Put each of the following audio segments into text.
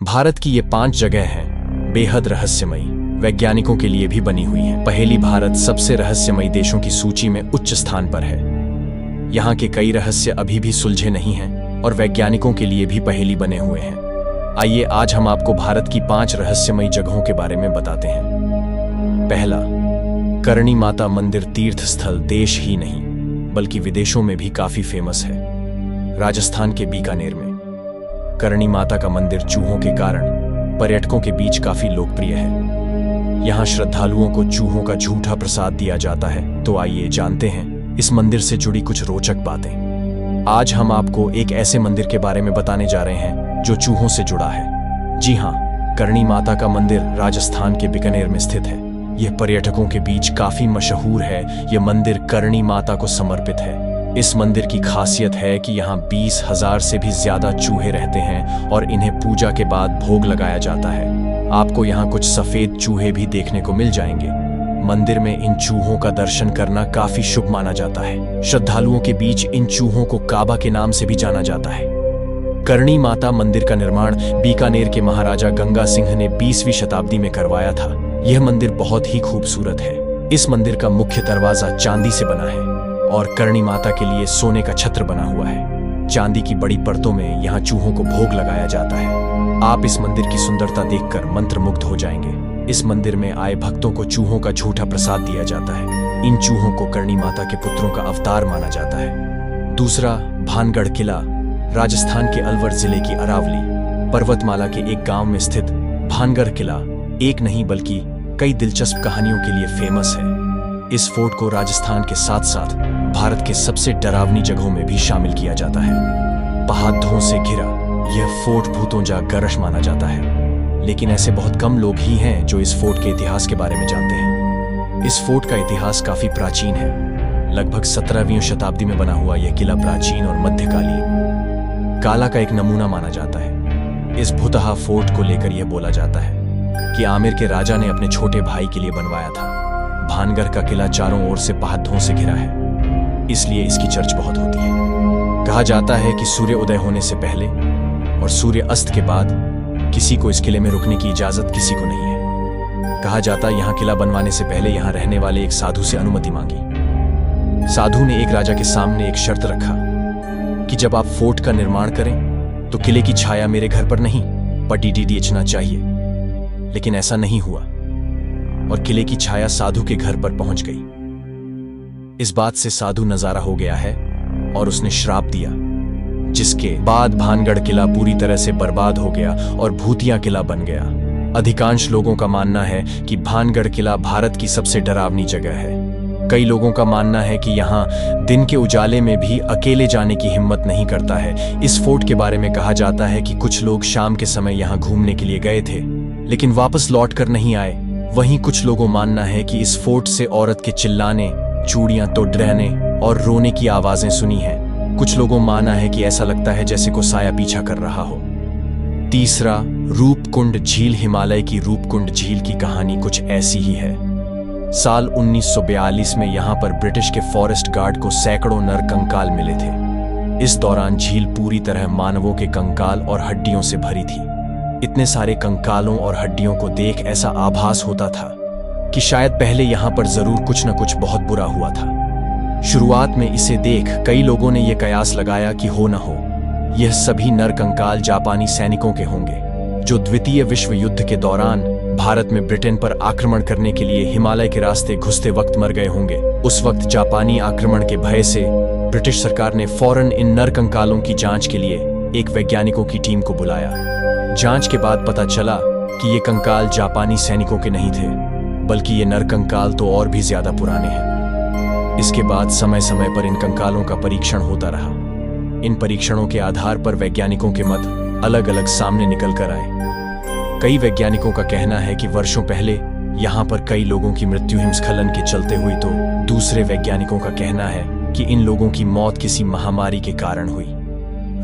भारत की ये 5 जगह हैं बेहद रहस्यमयी, वैज्ञानिकों के लिए भी बनी हुई हैं। पहेली भारत सबसे रहस्यमयी देशों की सूची में उच्च स्थान पर है। यहाँ के कई रहस्य अभी भी सुलझे नहीं हैं और वैज्ञानिकों के लिए भी पहेली बने हुए हैं। आइए आज हम आपको भारत की 5 रहस्यमयी जगहों के बारे में बताते हैं। पहला, करणी माता मंदिर तीर्थ स्थल देश ही नहीं बल्कि विदेशों में भी काफी फेमस है। राजस्थान के बीकानेर में करणी माता का मंदिर चूहों के कारण पर्यटकों के बीच काफी लोकप्रिय है। यहाँ श्रद्धालुओं को चूहों का झूठा प्रसाद दिया जाता है। तो आइए जानते हैं इस मंदिर से जुड़ी कुछ रोचक बातें। आज हम आपको एक ऐसे मंदिर के बारे में बताने जा रहे हैं जो चूहों से जुड़ा है। जी हाँ, करणी माता का मंदिर राजस्थान के बीकानेर में स्थित है। यह पर्यटकों के बीच काफी मशहूर है। यह मंदिर करणी माता को समर्पित है। इस मंदिर की खासियत है कि यहाँ 20,000 से भी ज्यादा चूहे रहते हैं और इन्हें पूजा के बाद भोग लगाया जाता है। आपको यहाँ कुछ सफेद चूहे भी देखने को मिल जाएंगे। मंदिर में इन चूहों का दर्शन करना काफी शुभ माना जाता है। श्रद्धालुओं के बीच इन चूहों को काबा के नाम से भी जाना जाता है। करणी माता मंदिर का निर्माण बीकानेर के महाराजा गंगा सिंह ने 20वीं शताब्दी में करवाया था। यह मंदिर बहुत ही खूबसूरत है। इस मंदिर का मुख्य दरवाजा चांदी से बना है और करणी माता के लिए सोने का छत्र बना हुआ है। चांदी की बड़ी परतों में यहाँ चूहों को भोग लगाया जाता है। आप इस मंदिर की सुंदरता देखकर मंत्रमुग्ध हो जाएंगे। इस मंदिर में आए भक्तों को चूहों का झूठा प्रसाद दिया जाता है। इन चूहों को करणी माता के पुत्रों का अवतार माना जाता है। दूसरा, भानगढ़ किला। राजस्थान के अलवर जिले की अरावली पर्वतमाला के एक गांव में स्थित भानगढ़ किला एक नहीं बल्कि कई दिलचस्प कहानियों के लिए फेमस है। इस फोर्ट को राजस्थान के साथ साथ भारत के सबसे डरावनी जगहों में भी शामिल किया जाता है। पहाड़ों से घिरा यह फोर्ट भूतों गरश माना जाता है, लेकिन ऐसे बहुत कम लोग ही हैं जो इस फोर्ट के इतिहास के बारे में जानते हैं। इस फोर्ट का इतिहास काफी प्राचीन है। लगभग 17वीं शताब्दी में बना हुआ यह किला प्राचीन और मध्यकालीन काला का एक नमूना माना जाता है। इस भुतहा फोर्ट को लेकर यह बोला जाता है कि आमिर के राजा ने अपने छोटे भाई के लिए बनवाया था। भानगढ़ का किला चारों ओर से पहाड़ों से घिरा है, इसलिए इसकी चर्च बहुत होती है। कहा जाता है कि सूर्य उदय होने से पहले और सूर्य अस्त के बाद किसी को इस किले में रुकने की इजाजत किसी को नहीं है। कहा जाता है यहाँ किला बनवाने से पहले यहाँ रहने वाले एक साधु से अनुमति मांगी। साधु ने एक राजा के सामने एक शर्त रखा कि जब आप फोर्ट का निर्माण करें तो किले की छाया मेरे घर पर नहीं पर डीडीडीएचना चाहिए। लेकिन ऐसा नहीं हुआ और किले की छाया साधु के घर पर पहुंच गई। इस बात से साधु नजारा हो गया है और उसने श्राप दिया, जिसके बाद भानगढ़ किला पूरी तरह से बर्बाद हो गया और भूतिया किला बन गया। अधिकांश लोगों का मानना है कि भानगढ़ किला भारत की सबसे डरावनी जगह है। कई लोगों का मानना है कि यहाँ दिन के उजाले में भी अकेले जाने की हिम्मत नहीं करता है। इस फोर्ट के बारे में कहा जाता है कि कुछ लोग शाम के समय यहाँ घूमने के लिए गए थे लेकिन वापस लौट कर नहीं आए। वहीं कुछ लोगों मानना है कि इस फोर्ट से औरत के चिल्लाने, चूड़ियां तोड़ रहने और रोने की आवाजें सुनी हैं। कुछ लोगों माना है कि ऐसा लगता है जैसे को साया पीछा कर रहा हो। तीसरा, रूपकुंड झील। हिमालय की रूपकुंड झील की कहानी कुछ ऐसी ही है। साल 1942 में यहाँ पर ब्रिटिश के फॉरेस्ट गार्ड को सैकड़ों नर कंकाल मिले थे। इस दौरान झील पूरी तरह मानवों के कंकाल और हड्डियों से भरी थी। इतने सारे कंकालों और हड्डियों को देख ऐसा आभास होता था कि शायद पहले यहाँ पर जरूर कुछ न कुछ बहुत बुरा हुआ था। शुरुआत में इसे देख कई लोगों ने यह कयास लगाया कि हो न हो यह सभी नर कंकाल जापानी सैनिकों के होंगे जो द्वितीय विश्व युद्ध के दौरान भारत में ब्रिटेन पर आक्रमण करने के लिए हिमालय के रास्ते घुसते वक्त मर गए होंगे। उस वक्त जापानी आक्रमण के भय से ब्रिटिश सरकार ने फौरन इन नर कंकालों की जांच के लिए एक वैज्ञानिकों की टीम को बुलाया। जांच के बाद पता चला कि ये कंकाल जापानी सैनिकों के नहीं थे बल्कि ये नर कंकाल तो और भी ज्यादा पुराने हैं। इसके बाद समय समय पर इन कंकालों का परीक्षण होता रहा। इन परीक्षणों के आधार पर वैज्ञानिकों के मत अलग अलग सामने निकल कर आए। कई वैज्ञानिकों का कहना है कि वर्षों पहले यहाँ पर कई लोगों की मृत्यु हिमस्खलन के चलते हुई, तो दूसरे वैज्ञानिकों का कहना है कि इन लोगों की मौत किसी महामारी के कारण हुई।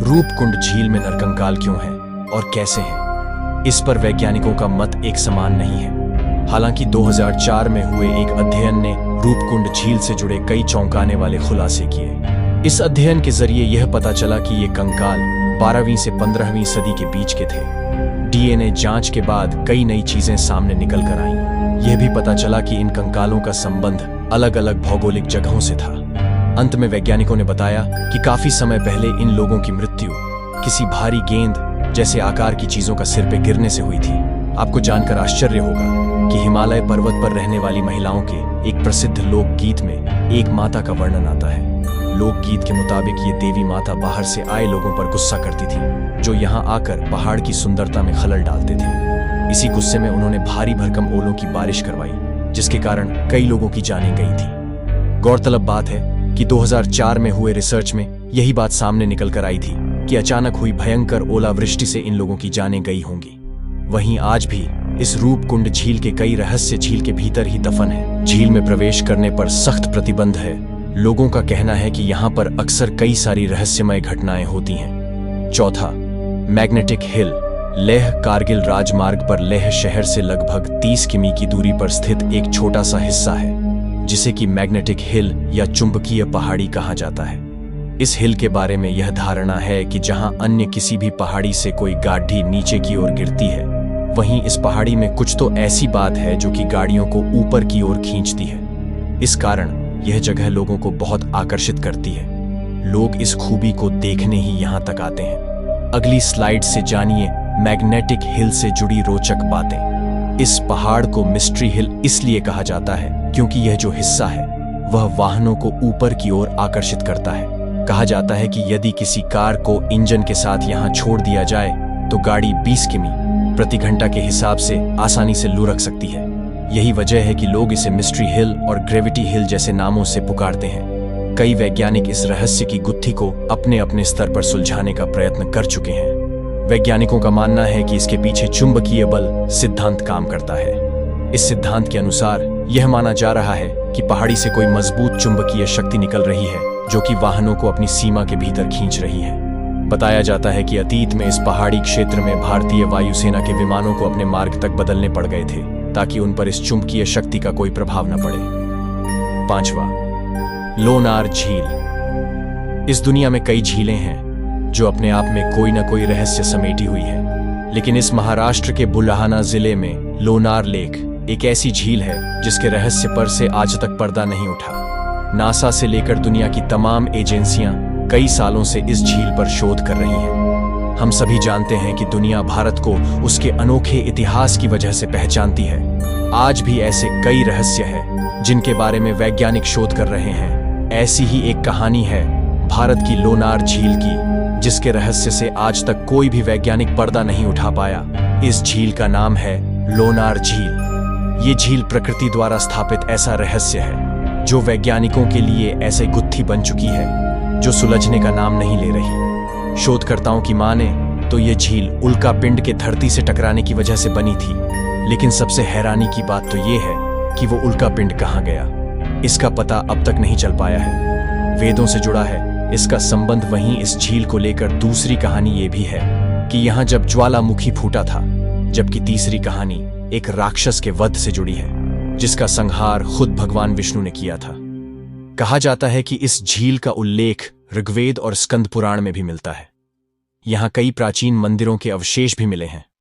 रूपकुंड झील में नरकंकाल क्यों है और कैसे हैं, इस पर वैज्ञानिकों का मत एक समान नहीं है। हालांकि 2004 में हुए एक अध्ययन ने रूपकुंड झील से जुड़े कई चौंकाने वाले खुलासे किए। इस अध्ययन के जरिए यह पता चला कि ये कंकाल 12वीं से 15वीं सदी के बीच के थे। डीएनए जांच के बाद कई नई चीजें सामने निकल कर आईं। यह भी पता चला कि इन कंकालों का संबंध अलग अलग भौगोलिक जगहों से था। अंत में वैज्ञानिकों ने बताया कि काफी समय पहले इन लोगों की मृत्यु किसी भारी गेंद जैसे आकार की चीजों का सिर पे गिरने से हुई थी। आपको जानकर आश्चर्य होगा कि हिमालय पर्वत पर रहने वाली महिलाओं के एक प्रसिद्ध लोकगीत में एक माता का वर्णन आता है। लोकगीत के मुताबिक ये देवी माता बाहर से आए लोगों पर गुस्सा करती थी, जो यहाँ आकर पहाड़ की सुंदरता में खलल डालते थे। इसी गुस्से में उन्होंने भारी भरकम ओलों की बारिश करवाई, जिसके कारण कई लोगों की जानें गई थी। गौरतलब बात है कि 2004 में हुए रिसर्च में यही बात सामने निकल कर आई थी कि अचानक हुई भयंकर ओलावृष्टि से इन लोगों की जानें गई होंगी। वहीं आज भी इस रूपकुंड झील के कई रहस्य झील के भीतर ही दफन है। झील में प्रवेश करने पर सख्त प्रतिबंध है। लोगों का कहना है कि यहाँ पर अक्सर कई सारी रहस्यमय घटनाएं होती हैं। चौथा, मैग्नेटिक हिल। लेह कारगिल राजमार्ग पर लेह शहर से लगभग 30 किमी की दूरी पर स्थित एक छोटा सा हिस्सा है, जिसे कि मैग्नेटिक हिल या चुंबकीय पहाड़ी कहा जाता है। इस हिल के बारे में यह धारणा है कि जहां अन्य किसी भी पहाड़ी से कोई गाढ़ी नीचे की ओर गिरती है, वहीं इस पहाड़ी में कुछ तो ऐसी बात है जो कि गाड़ियों को ऊपर की ओर खींचती है। इस कारण यह जगह लोगों को बहुत आकर्षित करती है। लोग इस खूबी को देखने ही यहाँ तक आते हैं। अगली स्लाइड से जानिए मैग्नेटिक हिल से जुड़ी रोचक बातें। इस पहाड़ को मिस्ट्री हिल इसलिए कहा जाता है क्योंकि यह जो हिस्सा है वह वाहनों को ऊपर की ओर आकर्षित करता है। कहा जाता है कि यदि किसी कार को इंजन के साथ यहाँ छोड़ दिया जाए तो गाड़ी 20 किमी प्रति घंटा के हिसाब से आसानी से लुढ़क सकती है। यही वजह है कि लोग इसे मिस्ट्री हिल और ग्रेविटी हिल जैसे नामों से पुकारते हैं। कई वैज्ञानिक इस रहस्य की गुत्थी को अपने अपने स्तर पर सुलझाने का प्रयत्न कर चुके हैं। वैज्ञानिकों का मानना है कि इसके पीछे चुंबकीय बल सिद्धांत काम करता है। इस सिद्धांत के अनुसार यह माना जा रहा है कि पहाड़ी से कोई मजबूत चुंबकीय शक्ति निकल रही है, जो कि वाहनों को अपनी सीमा के भीतर खींच रही है। बताया जाता है कि अतीत में इस पहाड़ी क्षेत्र में भारतीय वायुसेना के विमानों को अपने मार्ग तक बदलने पड़ गए थे, ताकि उन पर इस चुंबकीय शक्ति का कोई प्रभाव न पड़े। पांचवा, लोनार झील। इस दुनिया में कई झीलें हैं जो अपने आप में कोई न कोई रहस्य समेटी हुई है, लेकिन इस महाराष्ट्र के बुलढाना जिले में लोनार लेक एक ऐसी झील है जिसके रहस्य पर से आज तक पर्दा नहीं उठा। नासा से लेकर दुनिया की तमाम एजेंसियां कई सालों से इस झील पर शोध कर रही हैं। हम सभी जानते हैं कि दुनिया भारत को उसके अनोखे इतिहास की वजह से पहचानती है। आज भी ऐसे कई रहस्य हैं जिनके बारे में वैज्ञानिक शोध कर रहे हैं। ऐसी ही एक कहानी है भारत की लोनार झील की, जिसके रहस्य से आज तक कोई भी वैज्ञानिक पर्दा नहीं उठा पाया। इस झील का नाम है लोनार झील। ये झील प्रकृति द्वारा स्थापित ऐसा रहस्य है जो वैज्ञानिकों के लिए ऐसे गुत्थी बन चुकी है जो सुलझने का नाम नहीं ले रही। शोधकर्ताओं की माने तो ये झील उल्का पिंड के धरती से टकराने की वजह से बनी थी, लेकिन सबसे हैरानी की बात तो ये है कि वो उल्का पिंड कहाँ गया, इसका पता अब तक नहीं चल पाया है। वेदों से जुड़ा है इसका संबंध। वहीं इस झील को लेकर दूसरी कहानी ये भी है कि यहाँ जब ज्वालामुखी फूटा था, जबकि तीसरी कहानी एक राक्षस के वध से जुड़ी है जिसका संहार खुद भगवान विष्णु ने किया था। कहा जाता है कि इस झील का उल्लेख ऋग्वेद और स्कंद पुराण में भी मिलता है। यहाँ कई प्राचीन मंदिरों के अवशेष भी मिले हैं।